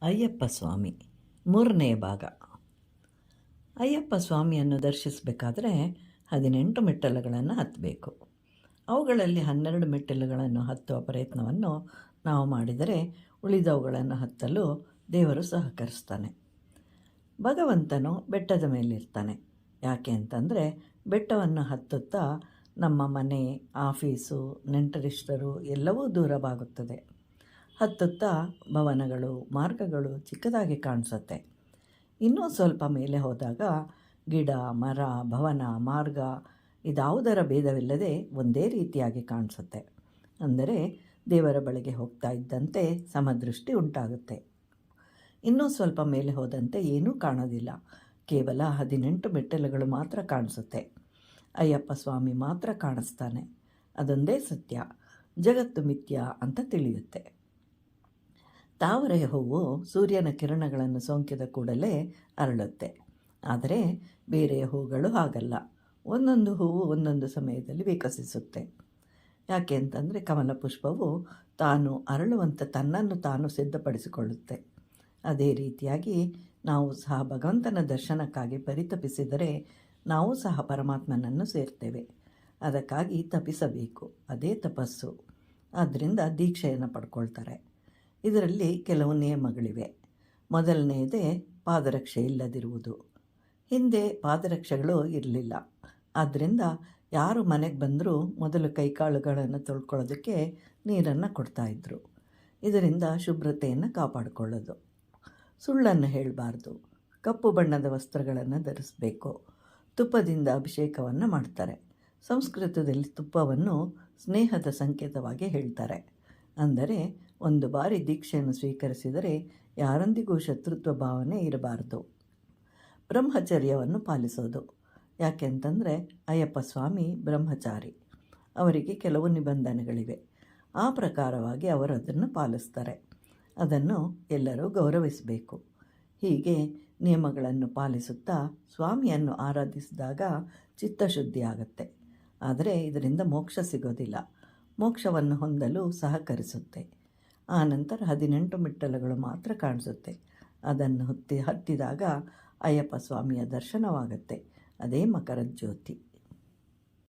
ಅಯ್ಯಪ್ಪ ಸ್ವಾಮಿ ಮೂರನೇ ಭಾಗ. ಅಯ್ಯಪ್ಪ ಸ್ವಾಮಿಯನ್ನು ದರ್ಶಿಸಬೇಕಾದ್ರೆ 18 ಮೆಟ್ಟಲುಗಳನ್ನು ಹತ್ತಬೇಕು. ಅವುಗಳಲ್ಲಿ 12 ಮೆಟ್ಟಿಲುಗಳನ್ನು ಹತ್ತುವ ಪ್ರಯತ್ನವನ್ನು ನಾವು ಮಾಡಿದರೆ ಉಳಿದವುಗಳನ್ನು ಹತ್ತಲು ದೇವರು ಸಹಕರಿಸ್ತಾನೆ. ಭಗವಂತನು ಬೆಟ್ಟದ ಮೇಲಿರ್ತಾನೆ. ಯಾಕೆ ಅಂತಂದರೆ ಬೆಟ್ಟವನ್ನು ಹತ್ತುತ್ತಾ ನಮ್ಮ ಮನೆ, ಆಫೀಸು, ನೆಂಟರಿಷ್ಟರು ಎಲ್ಲವೂ ದೂರವಾಗುತ್ತದೆ. ಹತ್ತುತ್ತಾ ಭವನಗಳು, ಮಾರ್ಗಗಳು ಚಿಕ್ಕದಾಗಿ ಕಾಣಿಸುತ್ತೆ. ಇನ್ನೂ ಸ್ವಲ್ಪ ಮೇಲೆ ಹೋದಾಗ ಗಿಡ, ಮರ, ಭವನ, ಮಾರ್ಗ ಇದಾವುದರ ಭೇದವಿಲ್ಲದೆ ಒಂದೇ ರೀತಿಯಾಗಿ ಕಾಣಿಸುತ್ತೆ. ಅಂದರೆ ದೇವರ ಬಳಿಗೆ ಹೋಗ್ತಾ ಇದ್ದಂತೆ ಸಮದೃಷ್ಟಿ ಉಂಟಾಗುತ್ತೆ. ಇನ್ನೂ ಸ್ವಲ್ಪ ಮೇಲೆ ಹೋದಂತೆ ಏನೂ ಕಾಣೋದಿಲ್ಲ. ಕೇವಲ 18 ಮೆಟ್ಟಿಲುಗಳು ಮಾತ್ರ ಕಾಣಿಸುತ್ತೆ. ಅಯ್ಯಪ್ಪ ಸ್ವಾಮಿ ಮಾತ್ರ ಕಾಣಿಸ್ತಾನೆ. ಅದೊಂದೇ ಸತ್ಯ. ಜಗತ್ತು ಮಿಥ್ಯ ಅಂತ ತಿಳಿಯುತ್ತೆ. ತಾವರೆ ಹೂವು ಸೂರ್ಯನ ಕಿರಣಗಳನ್ನು ಸೋಂಕಿದ ಕೂಡಲೇ ಅರಳುತ್ತೆ. ಆದರೆ ಬೇರೆ ಹೂಗಳು ಹಾಗಲ್ಲ. ಒಂದೊಂದು ಹೂವು ಒಂದೊಂದು ಸಮಯದಲ್ಲಿ ವಿಕಸಿಸುತ್ತೆ. ಯಾಕೆ ಅಂತಂದರೆ ಕಮಲ ಪುಷ್ಪವು ತಾನು ಅರಳುವಂತೆ ತನ್ನನ್ನು ತಾನು ಸಿದ್ಧಪಡಿಸಿಕೊಳ್ಳುತ್ತೆ. ಅದೇ ರೀತಿಯಾಗಿ ನಾವು ಸಹ ಭಗವಂತನ ದರ್ಶನಕ್ಕಾಗಿ ಪರಿತಪಿಸಿದರೆ ನಾವು ಸಹ ಪರಮಾತ್ಮನನ್ನು ಸೇರ್ತೇವೆ. ಅದಕ್ಕಾಗಿ ತಪಿಸಬೇಕು. ಅದೇ ತಪಸ್ಸು. ಆದ್ದರಿಂದ ದೀಕ್ಷೆಯನ್ನು ಪಡ್ಕೊಳ್ತಾರೆ. ಇದರಲ್ಲಿ ಕೆಲವು ನಿಯಮಗಳಿವೆ. ಮೊದಲನೆಯದೇ ಪಾದರಕ್ಷೆ ಇಲ್ಲದಿರುವುದು. ಹಿಂದೆ ಪಾದರಕ್ಷೆಗಳು ಇರಲಿಲ್ಲ. ಆದ್ದರಿಂದ ಯಾರು ಮನೆಗೆ ಬಂದರೂ ಮೊದಲು ಕೈಕಾಲುಗಳನ್ನು ತೊಳ್ಕೊಳ್ಳೋದಕ್ಕೆ ನೀರನ್ನು ಕೊಡ್ತಾಯಿದ್ರು. ಇದರಿಂದ ಶುಭ್ರತೆಯನ್ನು ಕಾಪಾಡಿಕೊಳ್ಳೋದು. ಸುಳ್ಳನ್ನು ಹೇಳಬಾರ್ದು. ಕಪ್ಪು ಬಣ್ಣದ ವಸ್ತ್ರಗಳನ್ನು ಧರಿಸಬೇಕು. ತುಪ್ಪದಿಂದ ಅಭಿಷೇಕವನ್ನು ಮಾಡ್ತಾರೆ. ಸಂಸ್ಕೃತದಲ್ಲಿ ತುಪ್ಪವನ್ನು ಸ್ನೇಹದ ಸಂಕೇತವಾಗಿ ಹೇಳ್ತಾರೆ. ಅಂದರೆ ಒಂದು ಬಾರಿ ದೀಕ್ಷೆಯನ್ನು ಸ್ವೀಕರಿಸಿದರೆ ಯಾರೊಂದಿಗೂ ಶತ್ರುತ್ವ ಭಾವನೆ ಇರಬಾರ್ದು. ಬ್ರಹ್ಮಚರ್ಯವನ್ನು ಪಾಲಿಸೋದು. ಯಾಕೆ ಅಂತಂದರೆ ಅಯ್ಯಪ್ಪ ಸ್ವಾಮಿ ಬ್ರಹ್ಮಚಾರಿ. ಅವರಿಗೆ ಕೆಲವು ನಿಬಂಧನೆಗಳಿವೆ. ಆ ಪ್ರಕಾರವಾಗಿ ಅವರು ಅದನ್ನು ಪಾಲಿಸ್ತಾರೆ. ಅದನ್ನು ಎಲ್ಲರೂ ಗೌರವಿಸಬೇಕು. ಹೀಗೆ ನಿಯಮಗಳನ್ನು ಪಾಲಿಸುತ್ತಾ ಸ್ವಾಮಿಯನ್ನು ಆರಾಧಿಸಿದಾಗ ಚಿತ್ತಶುದ್ಧಿ ಆಗುತ್ತೆ. ಆದರೆ ಇದರಿಂದ ಮೋಕ್ಷ ಸಿಗೋದಿಲ್ಲ. ಮೋಕ್ಷವನ್ನು ಹೊಂದಲು ಸಹಕರಿಸುತ್ತೆ. ಆ ನಂತರ 18 ಮೆಟ್ಟಲುಗಳು ಮಾತ್ರ ಕಾಣಿಸುತ್ತೆ. ಅದನ್ನು ಹತ್ತಿದಾಗ ಅಯ್ಯಪ್ಪ ಸ್ವಾಮಿಯ ದರ್ಶನವಾಗುತ್ತೆ. ಅದೇ ಮಕರ ಜ್ಯೋತಿ.